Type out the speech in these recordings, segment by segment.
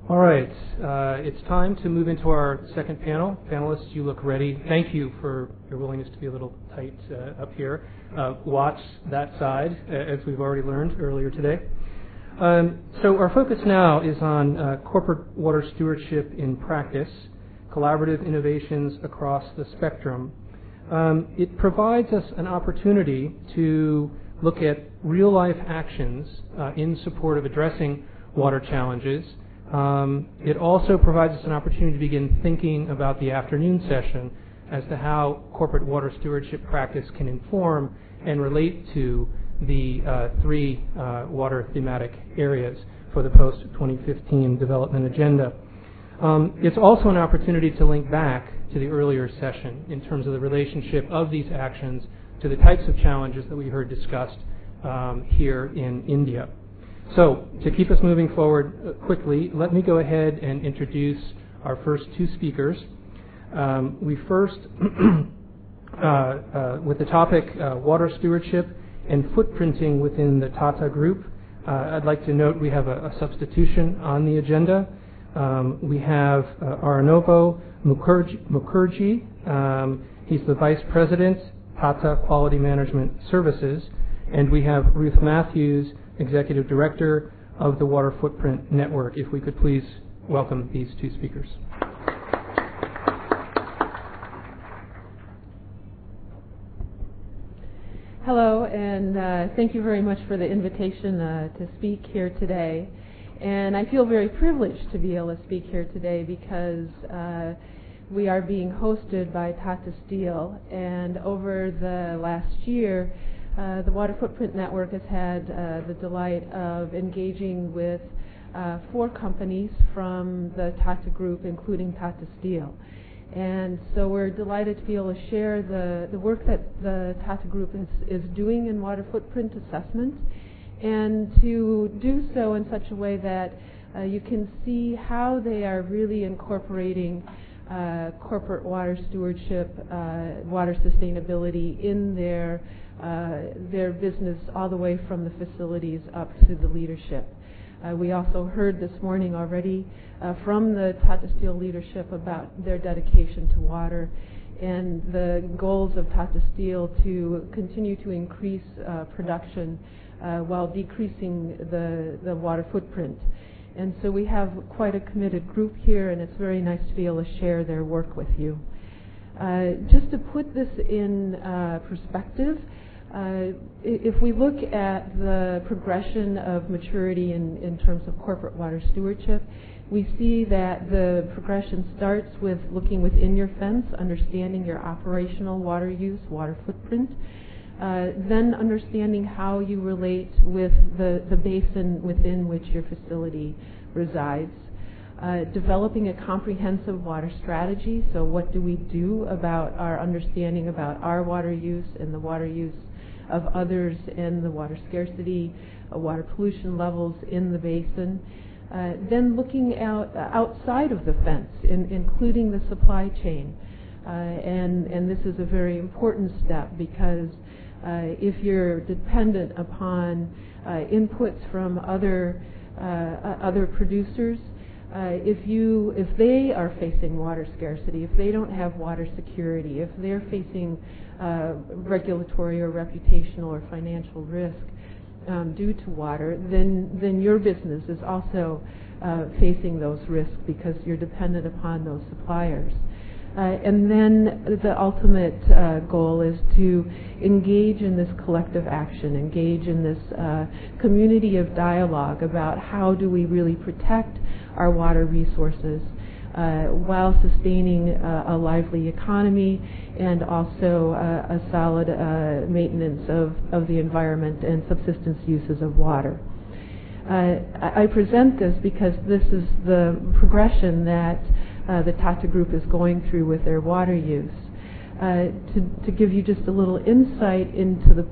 All right, it's time to move into our second panel. Panelists, you look ready. Thank you for your willingness to be a little tight up here. Watch that side, as we've already learned earlier today. So our focus now is on corporate water stewardship in practice, collaborative innovations across the spectrum. It provides us an opportunity to look at real-life actions in support of addressing water challenges. It also provides us an opportunity to begin thinking about the afternoon session as to how corporate water stewardship practice can inform and relate to the three water thematic areas for the Post-2015 development agenda. It's also an opportunity to link back to the earlier session in terms of the relationship of these actions to the types of challenges that we heard discussed here in India. So, to keep us moving forward quickly, let me go ahead and introduce our first two speakers. We first, with the topic water stewardship and footprinting within the Tata Group, I'd like to note we have a substitution on the agenda. We have Arunovo Mukherjee. He's the Vice President, Tata Quality Management Services. And we have Ruth Mathews, Executive Director of the Water Footprint Network. If we could please welcome these two speakers. Hello, and thank you very much for the invitation to speak here today. And I feel very privileged to be able to speak here today because we are being hosted by Tata Steel, and over the last year, the Water Footprint Network has had the delight of engaging with 4 companies from the Tata Group, including Tata Steel. And so we're delighted to be able to share the work that the Tata Group is doing in water footprint assessment, and to do so in such a way that you can see how they are really incorporating corporate water stewardship, water sustainability in their business all the way from the facilities up to the leadership. We also heard this morning already from the Tata Steel leadership about their dedication to water and the goals of Tata Steel to continue to increase production while decreasing the water footprint. And so we have quite a committed group here, and it's very nice to be able to share their work with you. Just to put this in perspective, if we look at the progression of maturity in terms of corporate water stewardship, we see that the progression starts with looking within your fence, understanding your operational water use, water footprint, then understanding how you relate with the basin within which your facility resides, developing a comprehensive water strategy. So what do we do about our understanding about our water use and the water use of others and the water scarcity, water pollution levels in the basin. Then looking outside of the fence, including the supply chain. And this is a very important step because if you're dependent upon inputs from other producers, if they are facing water scarcity, if they don't have water security, if they're facing regulatory or reputational or financial risk due to water, then your business is also facing those risks because you're dependent upon those suppliers. And then the ultimate goal is to engage in this collective action, engage in this community of dialogue about how do we really protect our water resources while sustaining a lively economy and also a solid maintenance of the environment and subsistence uses of water. I present this because this is the progression that the Tata Group is going through with their water use. To give you just a little insight into the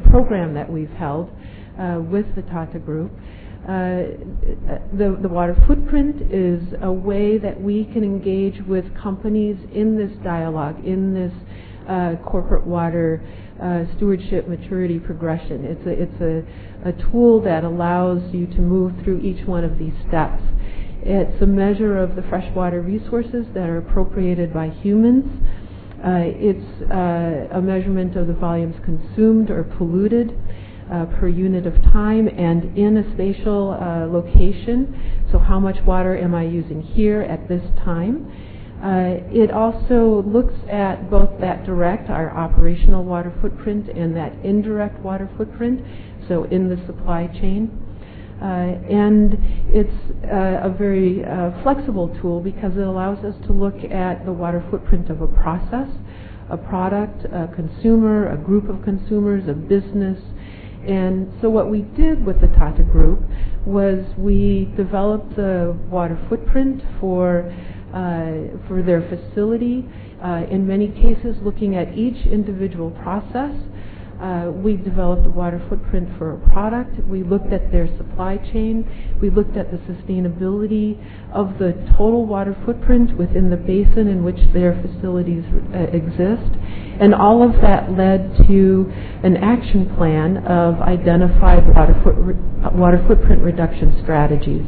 program that we've held with the Tata Group, the water footprint is a way that we can engage with companies in this dialogue, in this corporate water stewardship maturity progression. It's a tool that allows you to move through each one of these steps. It's a measure of the freshwater resources that are appropriated by humans. It's a measurement of the volumes consumed or polluted per unit of time and in a spatial location. So how much water am I using here at this time? It also looks at both that direct, our operational water footprint, and that indirect water footprint, so in the supply chain. And it's a very flexible tool because it allows us to look at the water footprint of a process, a product, a consumer, a group of consumers, a business. And so what we did with the Tata Group was we developed the water footprint for their facility, in many cases looking at each individual process. We developed a water footprint for a product. We looked at their supply chain. We looked at the sustainability of the total water footprint within the basin in which their facilities exist. And all of that led to an action plan of identified water footprint reduction strategies.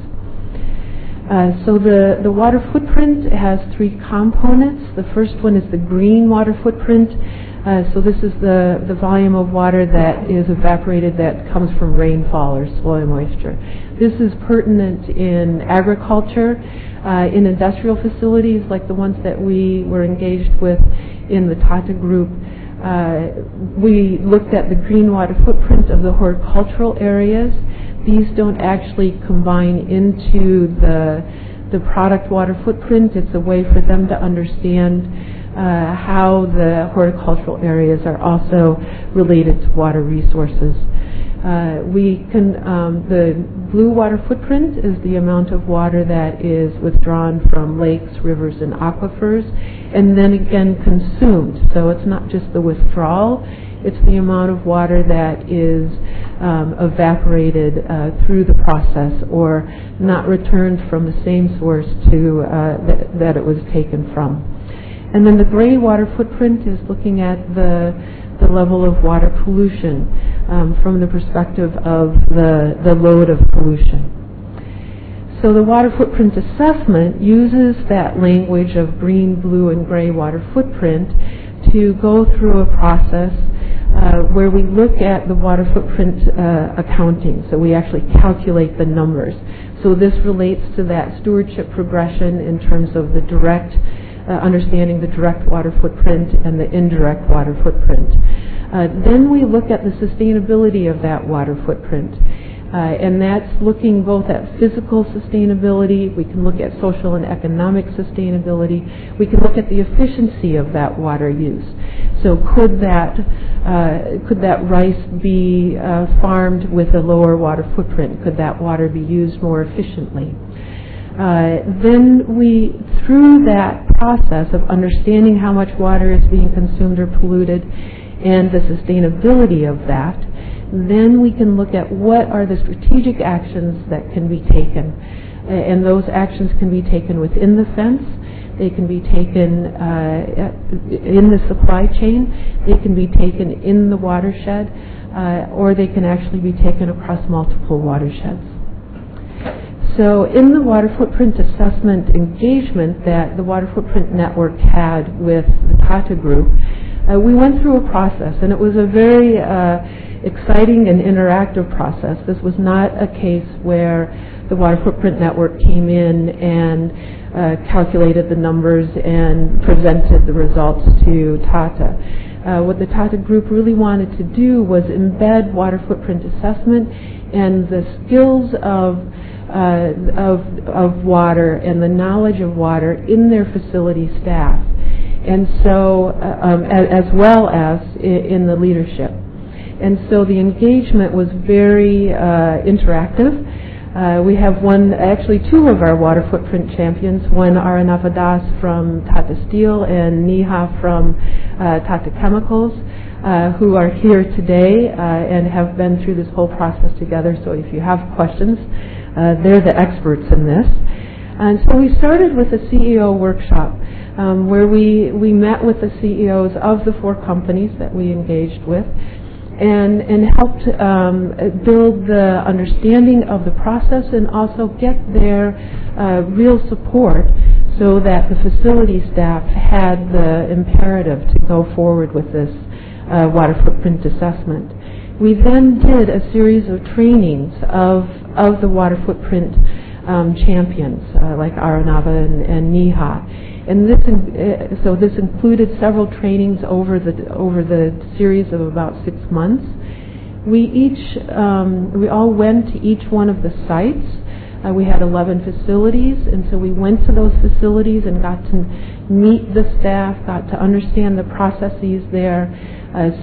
So the water footprint has three components. The first one is the green water footprint. So this is the volume of water that is evaporated that comes from rainfall or soil moisture. This is pertinent in agriculture, in industrial facilities like the ones that we were engaged with in the Tata Group. We looked at the green water footprint of the horticultural areas. These don't actually combine into the product water footprint. It's a way for them to understand how the horticultural areas are also related to water resources. The blue water footprint is the amount of water that is withdrawn from lakes, rivers, and aquifers, and then again consumed. So it's not just the withdrawal, it's the amount of water that is evaporated through the process or not returned from the same source to that it was taken from. And then the gray water footprint is looking at the level of water pollution from the perspective of the load of pollution. So the water footprint assessment uses that language of green, blue, and gray water footprint to go through a process where we look at the water footprint accounting. So we actually calculate the numbers. So this relates to that stewardship progression in terms of the direct understanding the direct water footprint and the indirect water footprint. Then we look at the sustainability of that water footprint. And that's looking both at physical sustainability, we can look at social and economic sustainability, we can look at the efficiency of that water use. So could that rice be farmed with a lower water footprint? Could that water be used more efficiently? Then we, through that process of understanding how much water is being consumed or polluted and the sustainability of that, then we can look at what are the strategic actions that can be taken. And those actions can be taken within the fence, they can be taken in the supply chain, they can be taken in the watershed, or they can actually be taken across multiple watersheds. So in the water footprint assessment engagement that the Water Footprint Network had with the Tata Group, we went through a process, and it was a very exciting and interactive process. This was not a case where the Water Footprint Network came in and calculated the numbers and presented the results to Tata. What the Tata Group really wanted to do was embed water footprint assessment and the skills of water and the knowledge of water in their facility staff, and so as well as in the leadership. And so the engagement was very interactive. We have two of our water footprint champions, one Arunovo from Tata Steel and Neha from Tata Chemicals, who are here today and have been through this whole process together. So if you have questions, they're the experts in this. And so we started with a CEO workshop where we met with the CEOs of the 4 companies that we engaged with and helped build the understanding of the process and also get their real support so that the facility staff had the imperative to go forward with this water footprint assessment. We then did a series of trainings of the water footprint champions like Arunovo and Neha, and this included several trainings over the series of about 6 months. We all went to each one of the sites. We had 11 facilities, and so we went to those facilities and got to meet the staff, got to understand the processes there,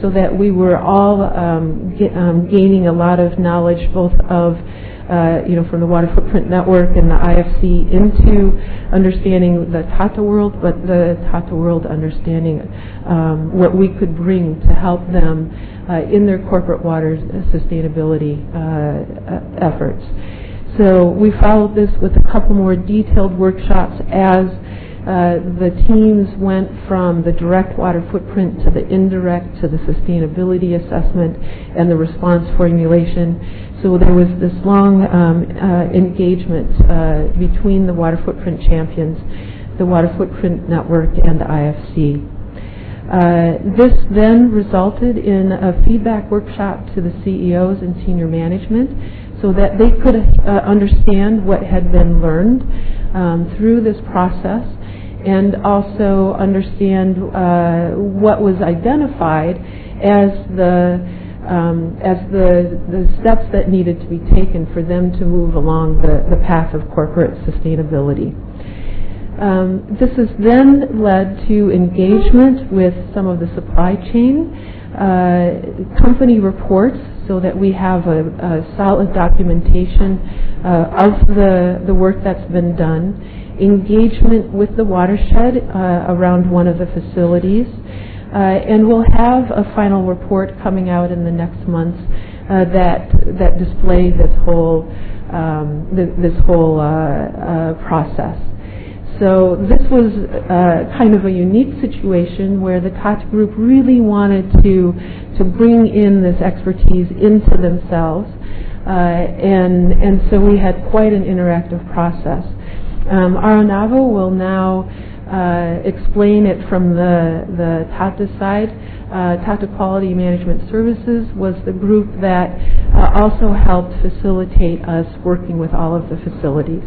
so that we were all gaining a lot of knowledge, both of from the Water Footprint Network and the IFC, into understanding the Tata world, but the Tata world understanding what we could bring to help them in their corporate water sustainability efforts. So we followed this with a couple more detailed workshops as the teams went from the direct water footprint to the indirect to the sustainability assessment and the response formulation. So there was this long engagement between the Water Footprint Champions, the Water Footprint Network, and the IFC. This then resulted in a feedback workshop to the CEOs and senior management so that they could understand what had been learned through this process, and also understand what was identified as the steps that needed to be taken for them to move along the path of corporate sustainability. This has then led to engagement with some of the supply chain, company reports, so that we have a solid documentation of the work that's been done, engagement with the watershed around one of the facilities, and we'll have a final report coming out in the next months that displays this whole process. So this was kind of a unique situation where the Tata Group really wanted to bring in this expertise into themselves, and so we had quite an interactive process. Arunovo will now explain it from the Tata side. Tata Quality Management Services was the group that also helped facilitate us working with all of the facilities.